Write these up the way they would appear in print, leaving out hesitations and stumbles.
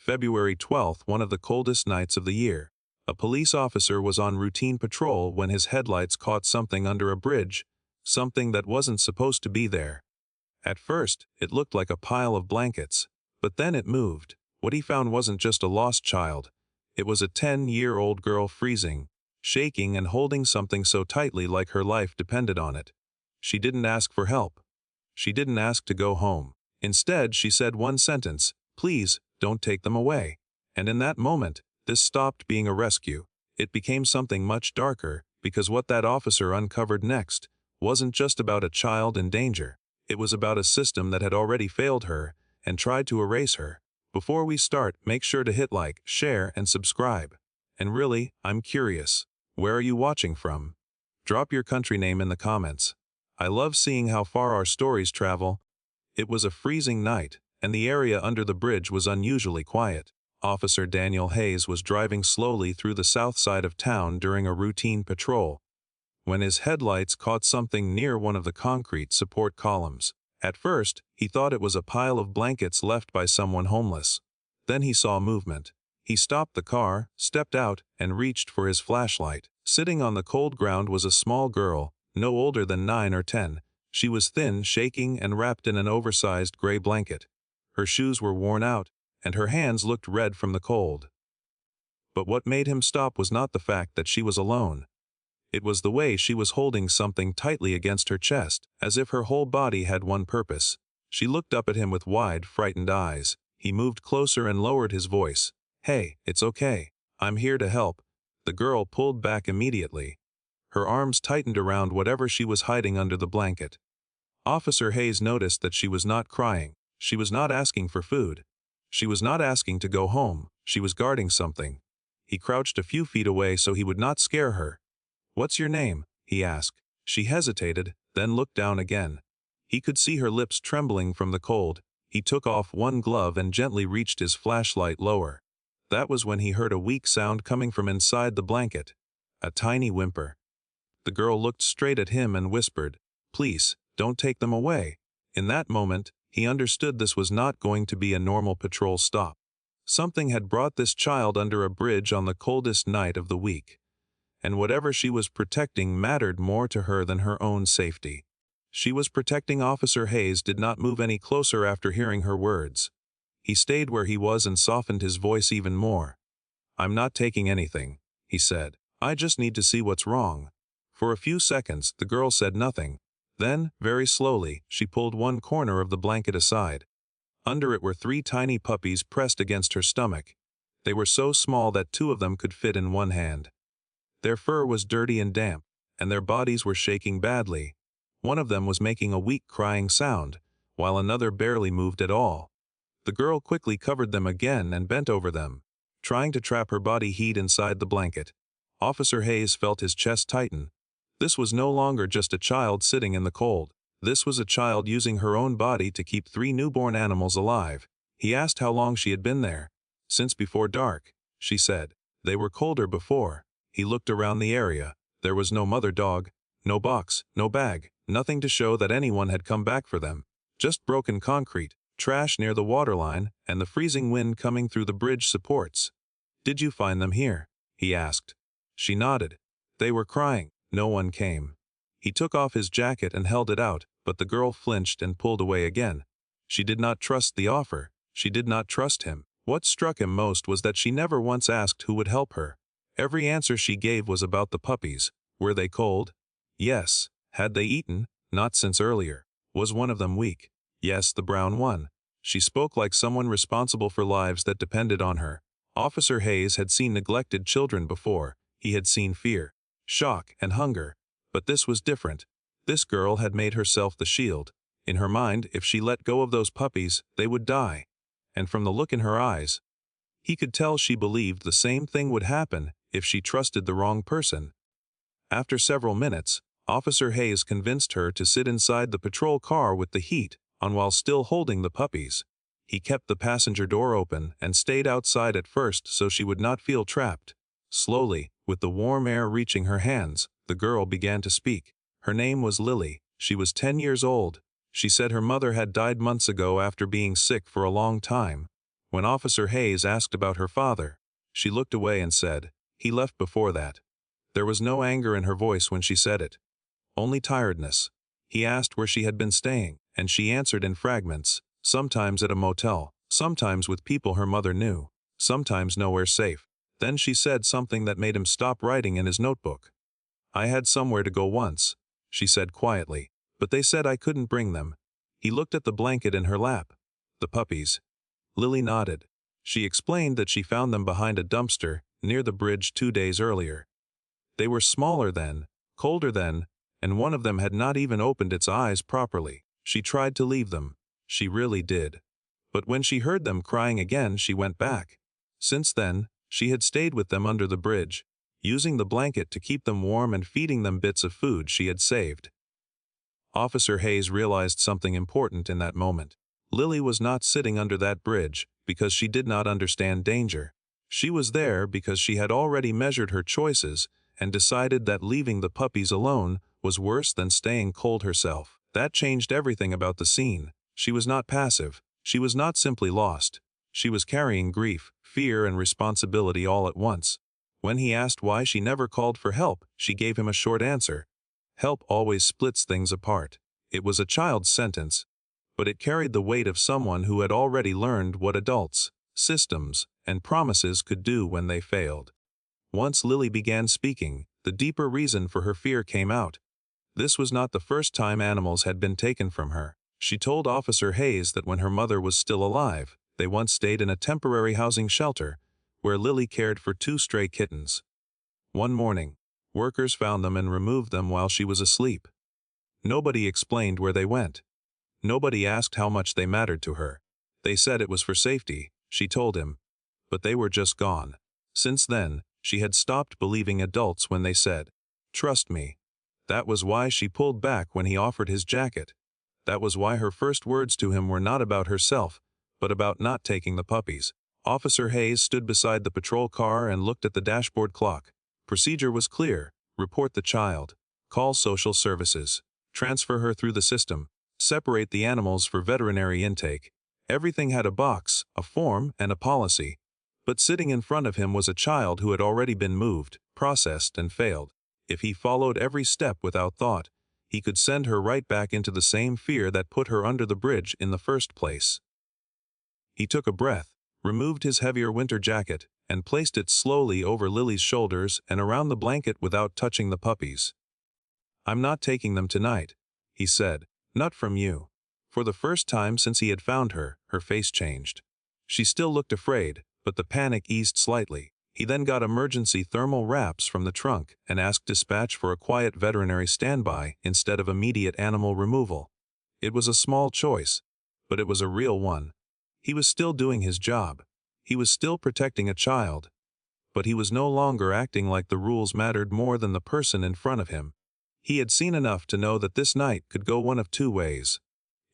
February 12th, one of the coldest nights of the year. A police officer was on routine patrol when his headlights caught something under a bridge, something that wasn't supposed to be there. At first, it looked like a pile of blankets, but then it moved. What he found wasn't just a lost child. It was a 10-year-old girl freezing, shaking and holding something so tightly like her life depended on it. She didn't ask for help. She didn't ask to go home. Instead, she said one sentence, "Please, don't take them away." And in that moment, this stopped being a rescue. It became something much darker, because what that officer uncovered next wasn't just about a child in danger. It was about a system that had already failed her and tried to erase her. Before we start, make sure to hit like, share, and subscribe. And really, I'm curious, where are you watching from? Drop your country name in the comments. I love seeing how far our stories travel. It was a freezing night, and the area under the bridge was unusually quiet. Officer Daniel Hayes was driving slowly through the south side of town during a routine patrol, when his headlights caught something near one of the concrete support columns. At first, he thought it was a pile of blankets left by someone homeless. Then he saw movement. He stopped the car, stepped out, and reached for his flashlight. Sitting on the cold ground was a small girl, no older than 9 or 10. She was thin, shaking, and wrapped in an oversized gray blanket. Her shoes were worn out, and her hands looked red from the cold. But what made him stop was not the fact that she was alone. It was the way she was holding something tightly against her chest, as if her whole body had one purpose. She looked up at him with wide, frightened eyes. He moved closer and lowered his voice. "Hey, it's okay. I'm here to help." The girl pulled back immediately. Her arms tightened around whatever she was hiding under the blanket. Officer Hayes noticed that she was not crying. She was not asking for food. She was not asking to go home. She was guarding something. He crouched a few feet away so he would not scare her. "What's your name?" he asked. She hesitated, then looked down again. He could see her lips trembling from the cold. He took off one glove and gently reached his flashlight lower. That was when he heard a weak sound coming from inside the blanket. A tiny whimper. The girl looked straight at him and whispered, "Please, don't take them away." In that moment, he understood this was not going to be a normal patrol stop. Something had brought this child under a bridge on the coldest night of the week. And whatever she was protecting mattered more to her than her own safety. She was protecting Officer Hayes did not move any closer after hearing her words. He stayed where he was and softened his voice even more. "I'm not taking anything," he said. "I just need to see what's wrong." For a few seconds, the girl said nothing. Then, very slowly, she pulled one corner of the blanket aside. Under it were 3 tiny puppies pressed against her stomach. They were so small that 2 of them could fit in one hand. Their fur was dirty and damp, and their bodies were shaking badly. One of them was making a weak crying sound, while another barely moved at all. The girl quickly covered them again and bent over them, trying to trap her body heat inside the blanket. Officer Hayes felt his chest tighten. This was no longer just a child sitting in the cold. This was a child using her own body to keep 3 newborn animals alive. He asked how long she had been there. "Since before dark," she said. "They were colder before." He looked around the area. There was no mother dog, no box, no bag, nothing to show that anyone had come back for them. Just broken concrete, trash near the waterline, and the freezing wind coming through the bridge supports. "Did you find them here?" he asked. She nodded. "They were crying. No one came." He took off his jacket and held it out, but the girl flinched and pulled away again. She did not trust the offer. She did not trust him. What struck him most was that she never once asked who would help her. Every answer she gave was about the puppies. Were they cold? Yes. Had they eaten? Not since earlier. Was one of them weak? Yes, the brown one. She spoke like someone responsible for lives that depended on her. Officer Hayes had seen neglected children before. He had seen fear, shock, and hunger. But this was different. This girl had made herself the shield. In her mind, if she let go of those puppies, they would die. And from the look in her eyes, he could tell she believed the same thing would happen if she trusted the wrong person. After several minutes, Officer Hayes convinced her to sit inside the patrol car with the heat on while still holding the puppies. He kept the passenger door open and stayed outside at first so she would not feel trapped. Slowly, with the warm air reaching her hands, the girl began to speak. Her name was Lily. She was 10 years old. She said her mother had died months ago after being sick for a long time. When Officer Hayes asked about her father, she looked away and said, "He left before that." There was no anger in her voice when she said it, only tiredness. He asked where she had been staying, and she answered in fragments, sometimes at a motel, sometimes with people her mother knew, sometimes nowhere safe. Then she said something that made him stop writing in his notebook. "I had somewhere to go once," she said quietly, "but they said I couldn't bring them." He looked at the blanket in her lap. "The puppies." Lily nodded. She explained that she found them behind a dumpster near the bridge 2 days earlier. They were smaller then, colder then, and one of them had not even opened its eyes properly. She tried to leave them. She really did. But when she heard them crying again, she went back. Since then, she had stayed with them under the bridge, using the blanket to keep them warm and feeding them bits of food she had saved. Officer Hayes realized something important in that moment. Lily was not sitting under that bridge because she did not understand danger. She was there because she had already measured her choices and decided that leaving the puppies alone was worse than staying cold herself. That changed everything about the scene. She was not passive. She was not simply lost. She was carrying grief, fear, and responsibility all at once. When he asked why she never called for help, she gave him a short answer. Help always splits things apart. It was a child's sentence, but it carried the weight of someone who had already learned what adults, systems, and promises could do when they failed. Once Lily began speaking, the deeper reason for her fear came out. This was not the first time animals had been taken from her. She told Officer Hayes that when her mother was still alive, they once stayed in a temporary housing shelter, where Lily cared for 2 stray kittens. One morning, workers found them and removed them while she was asleep. Nobody explained where they went. Nobody asked how much they mattered to her. They said it was for safety, she told him. But they were just gone. Since then, she had stopped believing adults when they said, "Trust me." That was why she pulled back when he offered his jacket. That was why her first words to him were not about herself, but about not taking the puppies. Officer Hayes stood beside the patrol car and looked at the dashboard clock. Procedure was clear: report the child, call social services, transfer her through the system, separate the animals for veterinary intake. Everything had a box, a form, and a policy. But sitting in front of him was a child who had already been moved, processed, and failed. If he followed every step without thought, he could send her right back into the same fear that put her under the bridge in the first place. He took a breath, removed his heavier winter jacket, and placed it slowly over Lily's shoulders and around the blanket without touching the puppies. "I'm not taking them tonight," he said. "Not from you." For the first time since he had found her, her face changed. She still looked afraid, but the panic eased slightly. He then got emergency thermal wraps from the trunk and asked dispatch for a quiet veterinary standby instead of immediate animal removal. It was a small choice, but it was a real one. He was still doing his job. He was still protecting a child. But he was no longer acting like the rules mattered more than the person in front of him. He had seen enough to know that this night could go one of 2 ways.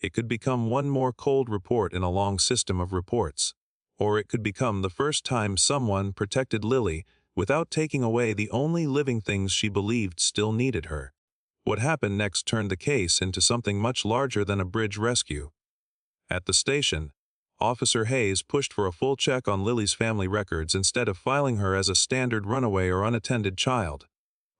It could become one more cold report in a long system of reports. Or it could become the first time someone protected Lily without taking away the only living things she believed still needed her. What happened next turned the case into something much larger than a bridge rescue. At the station, Officer Hayes pushed for a full check on Lily's family records instead of filing her as a standard runaway or unattended child.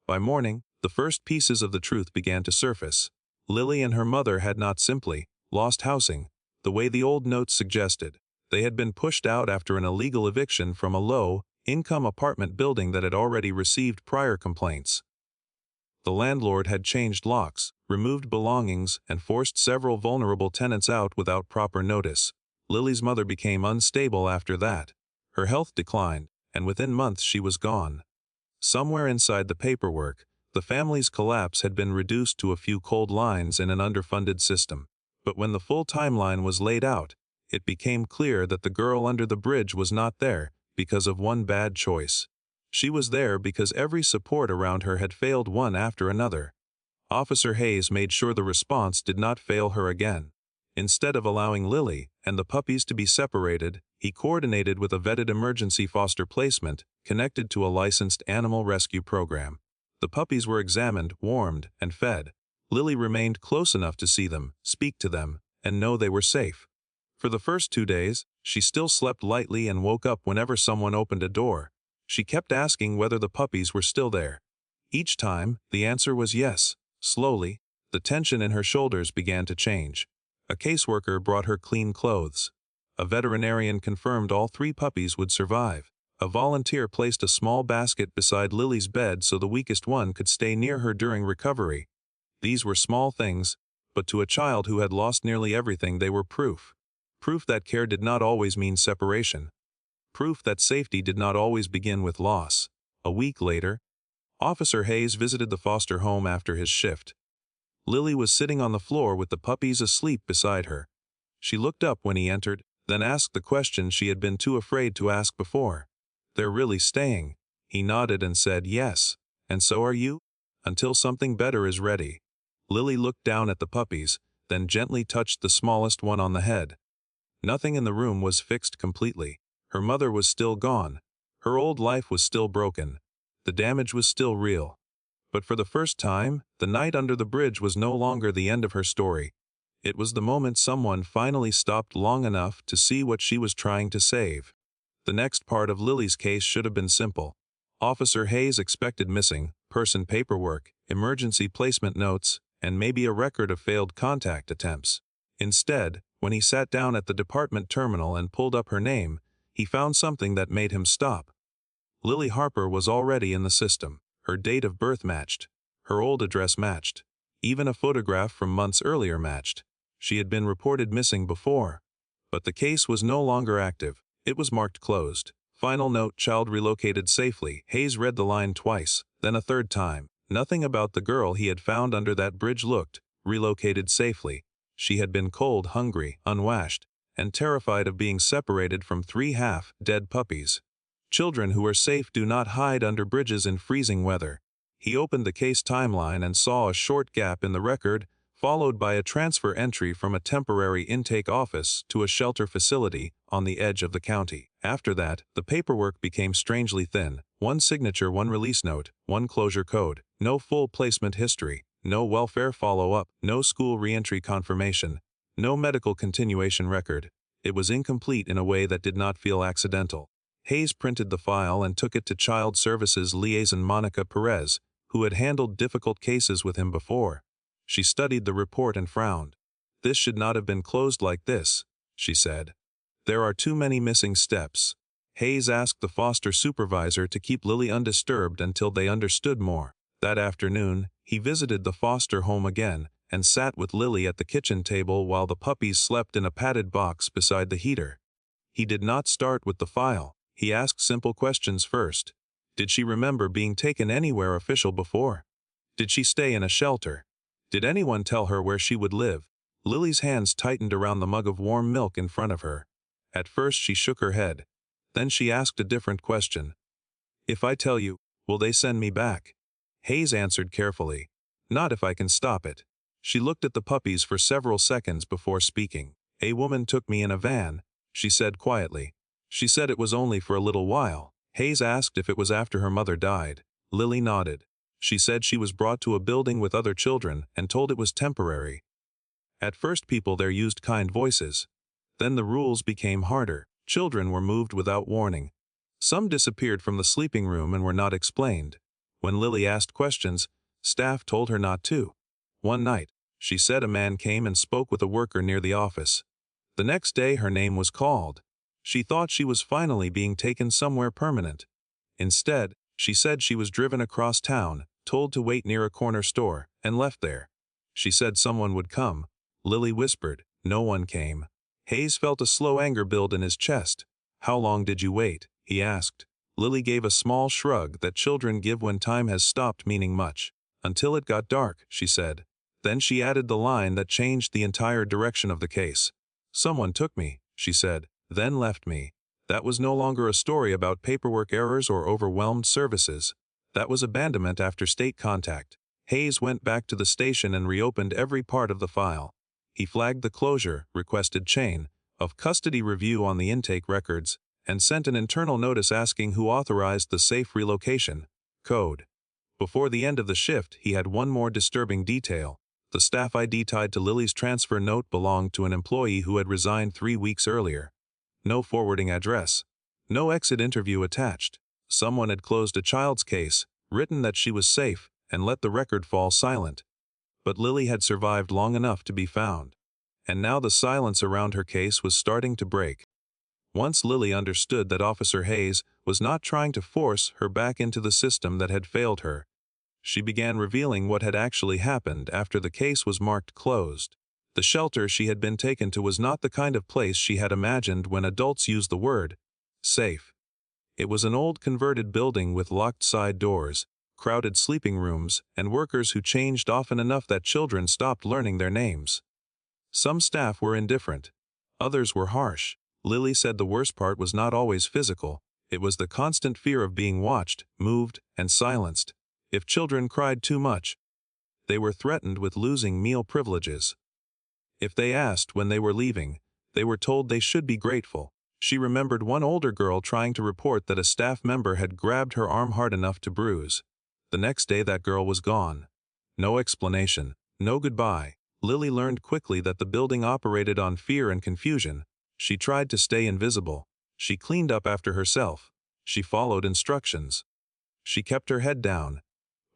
By morning, the first pieces of the truth began to surface. Lily and her mother had not simply lost housing, the way the old notes suggested. They had been pushed out after an illegal eviction from a low-income apartment building that had already received prior complaints. The landlord had changed locks, removed belongings, and forced several vulnerable tenants out without proper notice. Lily's mother became unstable after that. Her health declined, and within months she was gone. Somewhere inside the paperwork, the family's collapse had been reduced to a few cold lines in an underfunded system. But when the full timeline was laid out, it became clear that the girl under the bridge was not there because of one bad choice. She was there because every support around her had failed one after another. Officer Hayes made sure the response did not fail her again. Instead of allowing Lily and the puppies to be separated, he coordinated with a vetted emergency foster placement connected to a licensed animal rescue program. The puppies were examined, warmed, and fed. Lily remained close enough to see them, speak to them, and know they were safe. For the first 2 days, she still slept lightly and woke up whenever someone opened a door. She kept asking whether the puppies were still there. Each time, the answer was yes. Slowly, the tension in her shoulders began to change. A caseworker brought her clean clothes. A veterinarian confirmed all 3 puppies would survive. A volunteer placed a small basket beside Lily's bed so the weakest one could stay near her during recovery. These were small things, but to a child who had lost nearly everything they were proof. Proof that care did not always mean separation. Proof that safety did not always begin with loss. A week later, Officer Hayes visited the foster home after his shift. Lily was sitting on the floor with the puppies asleep beside her. She looked up when he entered, then asked the question she had been too afraid to ask before. "They're really staying?" He nodded and said, "Yes. And so are you? Until something better is ready." Lily looked down at the puppies, then gently touched the smallest one on the head. Nothing in the room was fixed completely. Her mother was still gone. Her old life was still broken. The damage was still real. But for the first time, the night under the bridge was no longer the end of her story. It was the moment someone finally stopped long enough to see what she was trying to save. The next part of Lily's case should have been simple. Officer Hayes expected missing person paperwork, emergency placement notes, and maybe a record of failed contact attempts. Instead, when he sat down at the department terminal and pulled up her name, he found something that made him stop. Lily Harper was already in the system. Her date of birth matched. Her old address matched. Even a photograph from months earlier matched. She had been reported missing before. But the case was no longer active. It was marked closed. Final note: child relocated safely. Hayes read the line twice, then a third time. Nothing about the girl he had found under that bridge looked relocated safely. She had been cold, hungry, unwashed, and terrified of being separated from 3 half-dead puppies. Children who are safe do not hide under bridges in freezing weather. He opened the case timeline and saw a short gap in the record, followed by a transfer entry from a temporary intake office to a shelter facility on the edge of the county. After that, the paperwork became strangely thin. 1 signature, 1 release note, 1 closure code. No full placement history. No welfare follow-up. No school reentry confirmation. No medical continuation record. It was incomplete in a way that did not feel accidental. Hayes printed the file and took it to Child Services liaison Monica Perez, who had handled difficult cases with him before. She studied the report and frowned. "This should not have been closed like this," she said. "There are too many missing steps." Hayes asked the foster supervisor to keep Lily undisturbed until they understood more. That afternoon, he visited the foster home again and sat with Lily at the kitchen table while the puppies slept in a padded box beside the heater. He did not start with the file. He asked simple questions first. Did she remember being taken anywhere official before? Did she stay in a shelter? Did anyone tell her where she would live? Lily's hands tightened around the mug of warm milk in front of her. At first she shook her head. Then she asked a different question. "If I tell you, will they send me back?" Hayes answered carefully. "Not if I can stop it." She looked at the puppies for several seconds before speaking. "A woman took me in a van," she said quietly. "She said it was only for a little while." Hayes asked if it was after her mother died. Lily nodded. She said she was brought to a building with other children and told it was temporary. At first people there used kind voices. Then the rules became harder. Children were moved without warning. Some disappeared from the sleeping room and were not explained. When Lily asked questions, staff told her not to. One night, she said a man came and spoke with a worker near the office. The next day her name was called. She thought she was finally being taken somewhere permanent. Instead, she said she was driven across town, told to wait near a corner store, and left there. She said someone would come. Lily whispered. No one came. Hayes felt a slow anger build in his chest. "How long did you wait?" he asked. Lily gave a small shrug that children give when time has stopped meaning much. "Until it got dark," she said. Then she added the line that changed the entire direction of the case. "Someone took me," she said, "then left me." That was no longer a story about paperwork errors or overwhelmed services. That was abandonment after state contact. Hayes went back to the station and reopened every part of the file. He flagged the closure, requested chain of custody review on the intake records, and sent an internal notice asking who authorized the safe relocation code. Before the end of the shift, he had one more disturbing detail. The staff ID tied to Lily's transfer note belonged to an employee who had resigned 3 weeks earlier. No forwarding address. No exit interview attached. Someone had closed a child's case, written that she was safe, and let the record fall silent. But Lily had survived long enough to be found. And now the silence around her case was starting to break. Once Lily understood that Officer Hayes was not trying to force her back into the system that had failed her, she began revealing what had actually happened after the case was marked closed. The shelter she had been taken to was not the kind of place she had imagined when adults use the word safe. It was an old converted building with locked side doors, crowded sleeping rooms, and workers who changed often enough that children stopped learning their names. Some staff were indifferent. Others were harsh. Lily said the worst part was not always physical. It was the constant fear of being watched, moved, and silenced. If children cried too much, they were threatened with losing meal privileges. If they asked when they were leaving, they were told they should be grateful. She remembered one older girl trying to report that a staff member had grabbed her arm hard enough to bruise. The next day that girl was gone. No explanation, no goodbye. Lily learned quickly that the building operated on fear and confusion. She tried to stay invisible. She cleaned up after herself. She followed instructions. She kept her head down.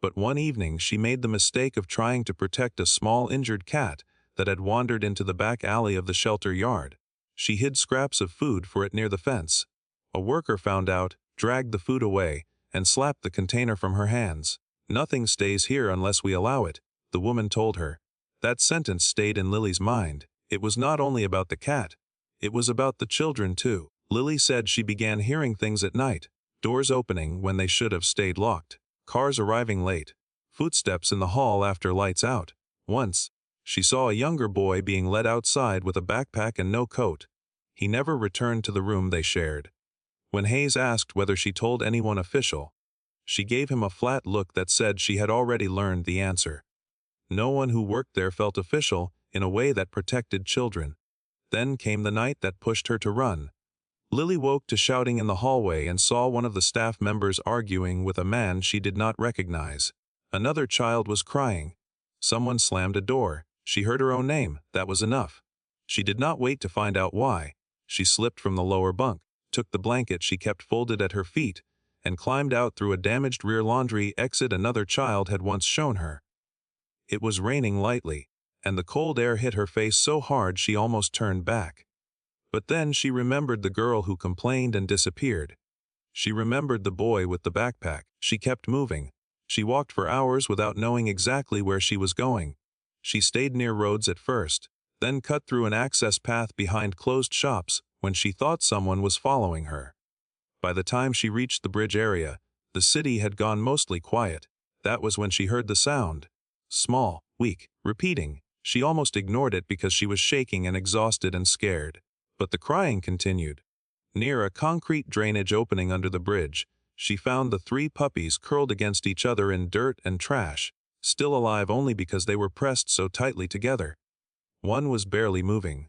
But one evening she made the mistake of trying to protect a small injured cat that had wandered into the back alley of the shelter yard. She hid scraps of food for it near the fence. A worker found out, dragged the food away, and slapped the container from her hands. "Nothing stays here unless we allow it," the woman told her. That sentence stayed in Lily's mind. It was not only about the cat. It was about the children too. Lily said she began hearing things at night. Doors opening when they should have stayed locked. Cars arriving late. Footsteps in the hall after lights out. Once, she saw a younger boy being led outside with a backpack and no coat. He never returned to the room they shared. When Hayes asked whether she told anyone official, she gave him a flat look that said she had already learned the answer. No one who worked there felt official in a way that protected children. Then came the night that pushed her to run. Lily woke to shouting in the hallway and saw one of the staff members arguing with a man she did not recognize. Another child was crying. Someone slammed a door. She heard her own name. That was enough. She did not wait to find out why. She slipped from the lower bunk, took the blanket she kept folded at her feet, and climbed out through a damaged rear laundry exit another child had once shown her. It was raining lightly, and the cold air hit her face so hard she almost turned back. But then she remembered the girl who complained and disappeared. She remembered the boy with the backpack. She kept moving. She walked for hours without knowing exactly where she was going. She stayed near roads at first, then cut through an access path behind closed shops when she thought someone was following her. By the time she reached the bridge area, the city had gone mostly quiet. That was when she heard the sound. Small, weak, repeating. She almost ignored it because she was shaking and exhausted and scared. But the crying continued. Near a concrete drainage opening under the bridge, she found the 3 puppies curled against each other in dirt and trash, still alive only because they were pressed so tightly together. One was barely moving.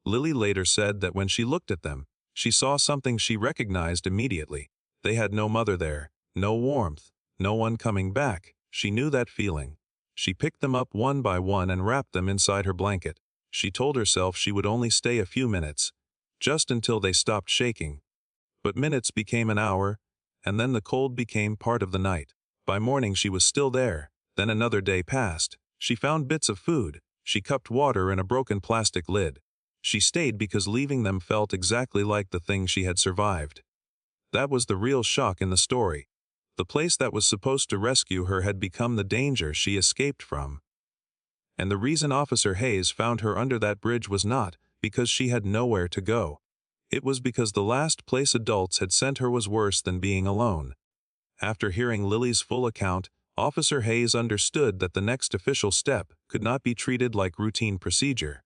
Lily later said that when she looked at them, she saw something she recognized immediately. They had no mother there, no warmth, no one coming back. She knew that feeling. She picked them up one by one and wrapped them inside her blanket. She told herself she would only stay a few minutes, just until they stopped shaking. But minutes became an hour, and then the cold became part of the night. By morning she was still there. Then another day passed. She found bits of food. She cupped water in a broken plastic lid. She stayed because leaving them felt exactly like the thing she had survived. That was the real shock in the story. The place that was supposed to rescue her had become the danger she escaped from. And the reason Officer Hayes found her under that bridge was not because she had nowhere to go. It was because the last place adults had sent her was worse than being alone. After hearing Lily's full account, Officer Hayes understood that the next official step could not be treated like routine procedure.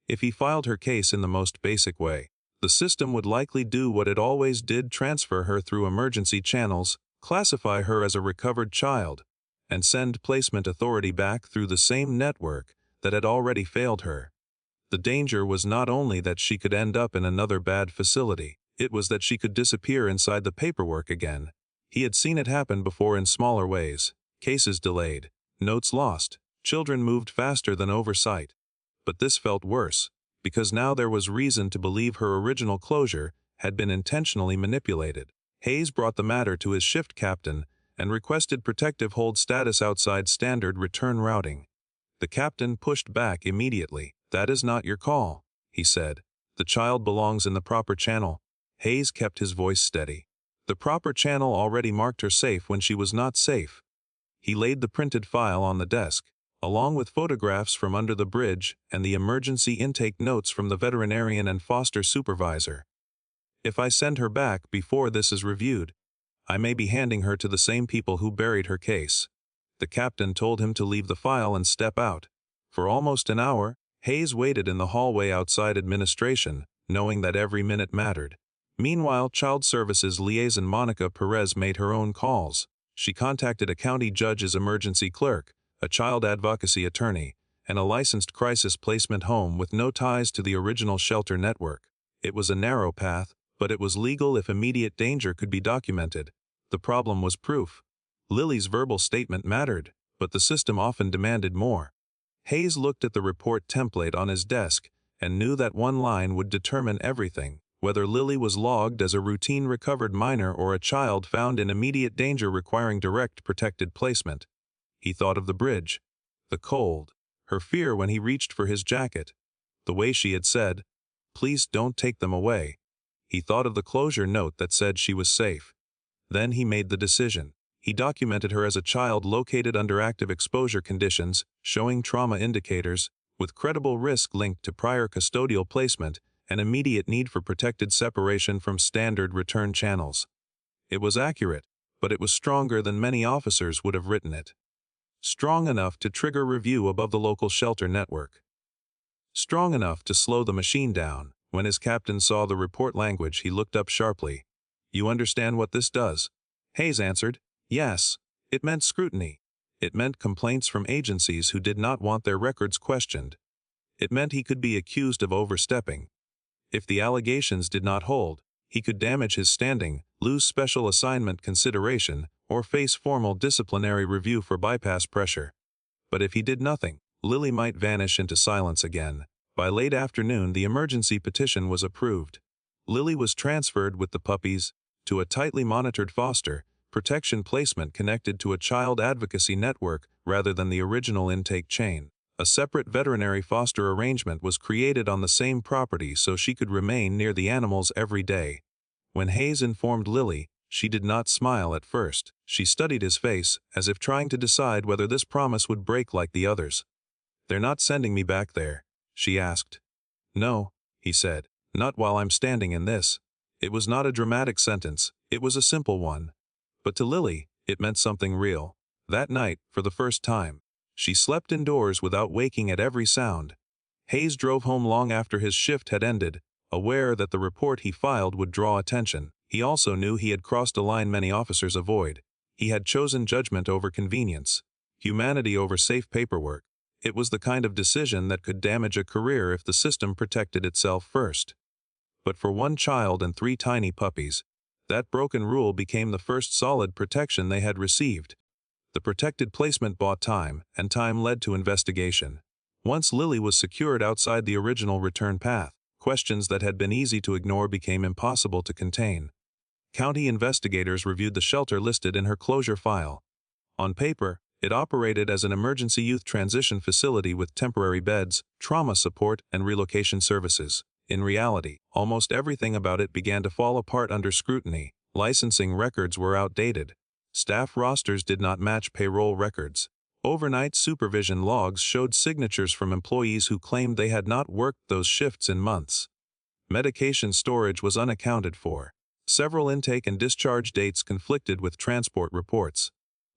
If he filed her case in the most basic way, the system would likely do what it always did: transfer her through emergency channels, classify her as a recovered child, and send placement authority back through the same network that had already failed her. The danger was not only that she could end up in another bad facility, it was that she could disappear inside the paperwork again. He had seen it happen before in smaller ways. Cases delayed, notes lost, Children moved faster than oversight. But this felt worse, because now there was reason to believe her original closure had been intentionally manipulated. Hayes brought the matter to his shift captain and requested protective hold status outside standard return routing. The captain pushed back immediately. "That is not your call," he said. "The child belongs in the proper channel." Hayes kept his voice steady. The proper channel already marked her safe when she was not safe. He laid the printed file on the desk, along with photographs from under the bridge and the emergency intake notes from the veterinarian and foster supervisor. "If I send her back before this is reviewed, I may be handing her to the same people who buried her case." The captain told him to leave the file and step out. For almost an hour, Hayes waited in the hallway outside administration, knowing that every minute mattered. Meanwhile, Child Services liaison Monica Perez made her own calls. She contacted a county judge's emergency clerk, a child advocacy attorney, and a licensed crisis placement home with no ties to the original shelter network. It was a narrow path, but it was legal if immediate danger could be documented. The problem was proof. Lily's verbal statement mattered, but the system often demanded more. Hayes looked at the report template on his desk and knew that one line would determine everything, whether Lily was logged as a routine recovered minor or a child found in immediate danger requiring direct protected placement. He thought of the bridge, the cold, her fear when he reached for his jacket, the way she had said, "Please don't take them away." He thought of the closure note that said she was safe. Then he made the decision. He documented her as a child located under active exposure conditions, showing trauma indicators, with credible risk linked to prior custodial placement and immediate need for protected separation from standard return channels. It was accurate, but it was stronger than many officers would have written it. Strong enough to trigger review above the local shelter network. Strong enough to slow the machine down. When his captain saw the report language, he looked up sharply. "You understand what this does?" Hayes answered, "Yes." It meant scrutiny. It meant complaints from agencies who did not want their records questioned. It meant he could be accused of overstepping. If the allegations did not hold, he could damage his standing, lose special assignment consideration, or face formal disciplinary review for bypass pressure. But if he did nothing, Lily might vanish into silence again. By late afternoon, the emergency petition was approved. Lily was transferred with the puppies to a tightly monitored foster protection placement connected to a child advocacy network rather than the original intake chain. A separate veterinary foster arrangement was created on the same property so she could remain near the animals every day. When Hayes informed Lily, she did not smile at first. She studied his face, as if trying to decide whether this promise would break like the others. "They're not sending me back there?" she asked. "No," he said, "not while I'm standing in this." It was not a dramatic sentence, it was a simple one. But to Lily, it meant something real. That night, for the first time, she slept indoors without waking at every sound. Hayes drove home long after his shift had ended, aware that the report he filed would draw attention. He also knew he had crossed a line many officers avoid. He had chosen judgment over convenience, humanity over safe paperwork. It was the kind of decision that could damage a career if the system protected itself first. But for one child and 3 tiny puppies, that broken rule became the first solid protection they had received. The protected placement bought time, and time led to investigation. Once Lily was secured outside the original return path, questions that had been easy to ignore became impossible to contain. County investigators reviewed the shelter listed in her closure file. On paper, it operated as an emergency youth transition facility with temporary beds, trauma support, and relocation services. In reality, almost everything about it began to fall apart under scrutiny. Licensing records were outdated. Staff rosters did not match payroll records. Overnight supervision logs showed signatures from employees who claimed they had not worked those shifts in months. Medication storage was unaccounted for. Several intake and discharge dates conflicted with transport reports.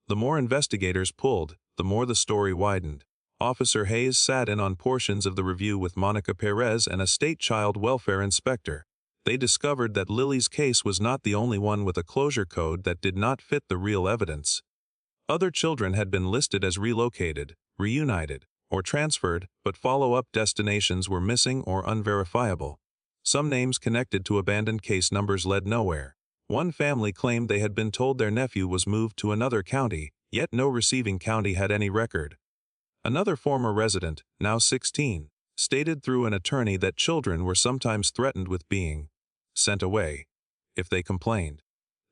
The more investigators pulled, the more the story widened. Officer Hayes sat in on portions of the review with Monica Perez and a state child welfare inspector. They discovered that Lily's case was not the only one with a closure code that did not fit the real evidence. Other children had been listed as relocated, reunited, or transferred, but follow-up destinations were missing or unverifiable. Some names connected to abandoned case numbers led nowhere. One family claimed they had been told their nephew was moved to another county, yet no receiving county had any record. Another former resident, now 16, stated through an attorney that children were sometimes threatened with being sent away if they complained.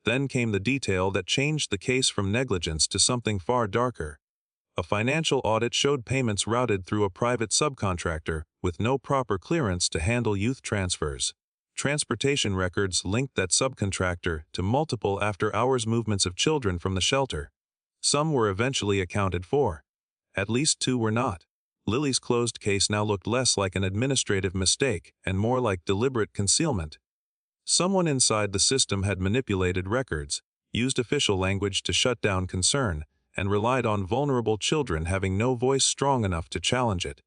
Then came the detail that changed the case from negligence to something far darker. A financial audit showed payments routed through a private subcontractor with no proper clearance to handle youth transfers. Transportation records linked that subcontractor to multiple after-hours movements of children from the shelter. Some were eventually accounted for. At least 2 were not. Lily's closed case now looked less like an administrative mistake and more like deliberate concealment. Someone inside the system had manipulated records, used official language to shut down concern, and relied on vulnerable children having no voice strong enough to challenge it.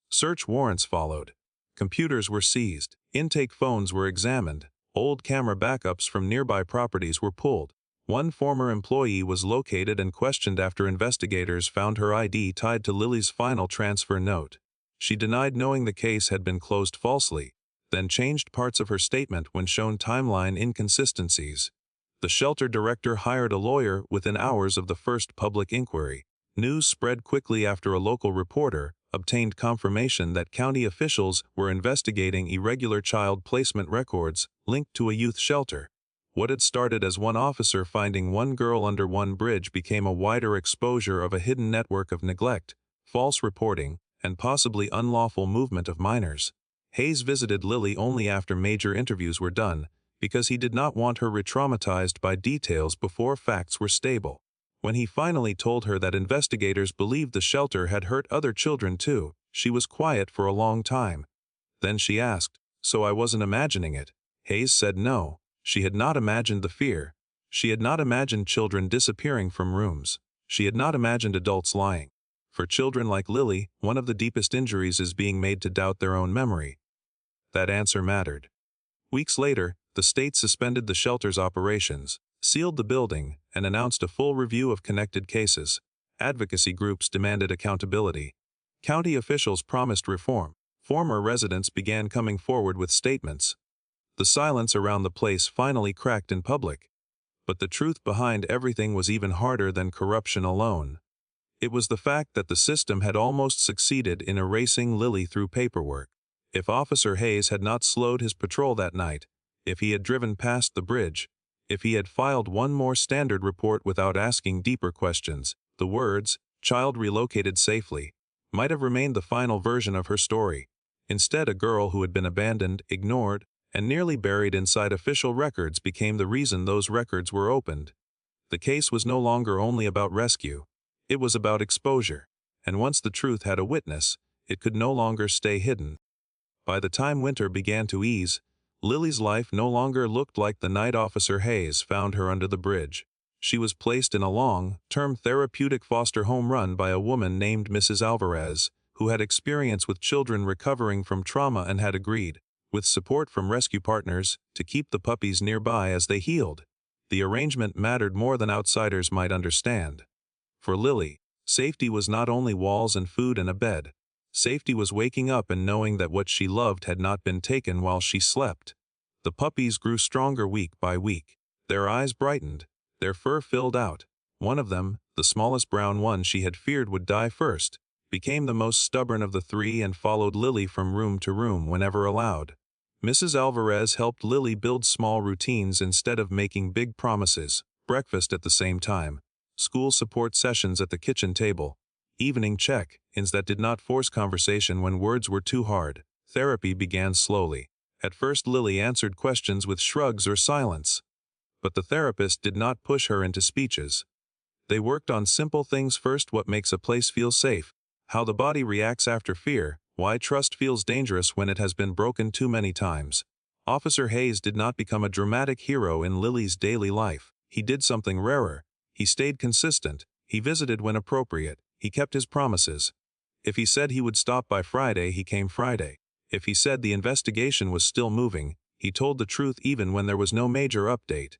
Search warrants followed. Computers were seized, intake phones were examined, old camera backups from nearby properties were pulled. One former employee was located and questioned after investigators found her ID tied to Lily's final transfer note. She denied knowing the case had been closed falsely, then changed parts of her statement when shown timeline inconsistencies. The shelter director hired a lawyer within hours of the first public inquiry. News spread quickly after a local reporter obtained confirmation that county officials were investigating irregular child placement records linked to a youth shelter. What had started as one officer finding one girl under one bridge became a wider exposure of a hidden network of neglect, false reporting, and possibly unlawful movement of minors. Hayes visited Lily only after major interviews were done, because he did not want her re-traumatized by details before facts were stable. When he finally told her that investigators believed the shelter had hurt other children too, she was quiet for a long time. Then she asked, "So I wasn't imagining it?" Hayes said no, she had not imagined the fear. She had not imagined children disappearing from rooms. She had not imagined adults lying. For children like Lily, one of the deepest injuries is being made to doubt their own memory. That answer mattered. Weeks later, the state suspended the shelter's operations, sealed the building, and announced a full review of connected cases. Advocacy groups demanded accountability. County officials promised reform. Former residents began coming forward with statements. The silence around the place finally cracked in public. But the truth behind everything was even harder than corruption alone. It was the fact that the system had almost succeeded in erasing Lily through paperwork. If Officer Hayes had not slowed his patrol that night, if he had driven past the bridge, if he had filed one more standard report without asking deeper questions, the words, "child relocated safely," might have remained the final version of her story. Instead, a girl who had been abandoned, ignored, and nearly buried inside official records became the reason those records were opened. The case was no longer only about rescue. It was about exposure, and once the truth had a witness, it could no longer stay hidden. By the time winter began to ease, Lily's life no longer looked like the night Officer Hayes found her under the bridge. She was placed in a long-term therapeutic foster home run by a woman named Mrs. Alvarez, who had experience with children recovering from trauma and had agreed, with support from rescue partners, to keep the puppies nearby as they healed. The arrangement mattered more than outsiders might understand. For Lily, safety was not only walls and food and a bed. Safety was waking up and knowing that what she loved had not been taken while she slept. The puppies grew stronger week by week. Their eyes brightened. Their fur filled out. One of them, the smallest brown one she had feared would die first, became the most stubborn of the 3 and followed Lily from room to room whenever allowed. Mrs. Alvarez helped Lily build small routines instead of making big promises. Breakfast at the same time. School support sessions at the kitchen table. Evening check-ins that did not force conversation when words were too hard. Therapy began slowly. At first Lily answered questions with shrugs or silence. But the therapist did not push her into speeches. They worked on simple things first: what makes a place feel safe, how the body reacts after fear, why trust feels dangerous when it has been broken too many times. Officer Hayes did not become a dramatic hero in Lily's daily life. He did something rarer. He stayed consistent. He visited when appropriate. He kept his promises. If he said he would stop by Friday, he came Friday. If he said the investigation was still moving, he told the truth even when there was no major update.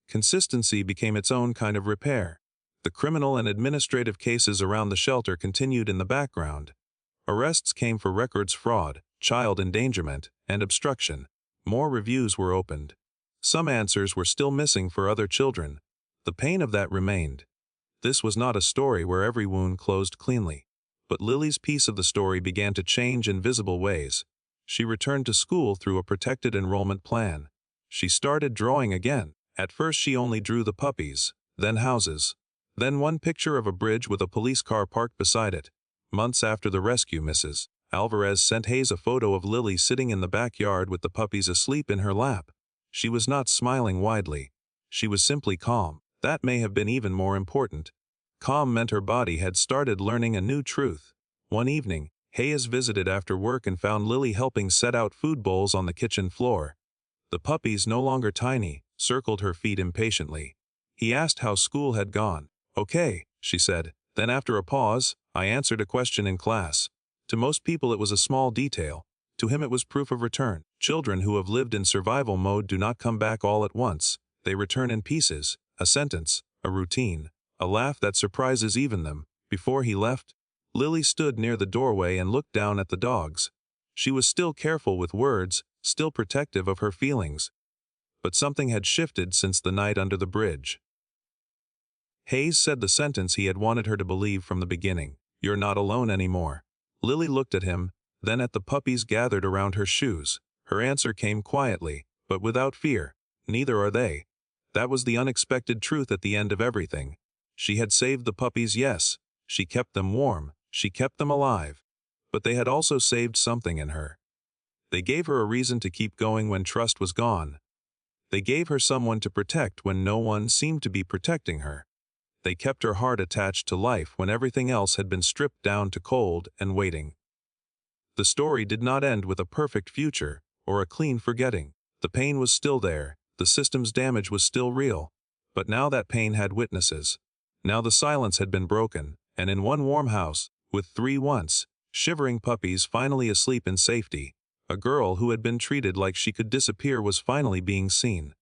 Consistency became its own kind of repair. The criminal and administrative cases around the shelter continued in the background. Arrests came for records fraud, child endangerment, and obstruction. More reviews were opened. Some answers were still missing for other children. The pain of that remained. This was not a story where every wound closed cleanly. But Lily's piece of the story began to change in visible ways. She returned to school through a protected enrollment plan. She started drawing again. At first she only drew the puppies, then houses, then one picture of a bridge with a police car parked beside it. Months after the rescue, Mrs. Alvarez sent Hayes a photo of Lily sitting in the backyard with the puppies asleep in her lap. She was not smiling widely. She was simply calm. That may have been even more important. Calm meant her body had started learning a new truth. One evening, Hayes visited after work and found Lily helping set out food bowls on the kitchen floor. The puppies, no longer tiny, circled her feet impatiently. He asked how school had gone. "Okay," she said. Then after a pause, "I answered a question in class." To most people it was a small detail. To him it was proof of return. Children who have lived in survival mode do not come back all at once. They return in pieces, a sentence, a routine, a laugh that surprises even them. Before he left, Lily stood near the doorway and looked down at the dogs. She was still careful with words, still protective of her feelings. But something had shifted since the night under the bridge. Hayes said the sentence he had wanted her to believe from the beginning. "You're not alone anymore." Lily looked at him, then at the puppies gathered around her shoes. Her answer came quietly, but without fear. "Neither are they." That was the unexpected truth at the end of everything. She had saved the puppies, yes. She kept them warm. She kept them alive. But they had also saved something in her. They gave her a reason to keep going when trust was gone. They gave her someone to protect when no one seemed to be protecting her. They kept her heart attached to life when everything else had been stripped down to cold and waiting. The story did not end with a perfect future or a clean forgetting. The pain was still there, the system's damage was still real. But now that pain had witnesses. Now the silence had been broken, and in one warm house, with 3 once shivering puppies finally asleep in safety, a girl who had been treated like she could disappear was finally being seen.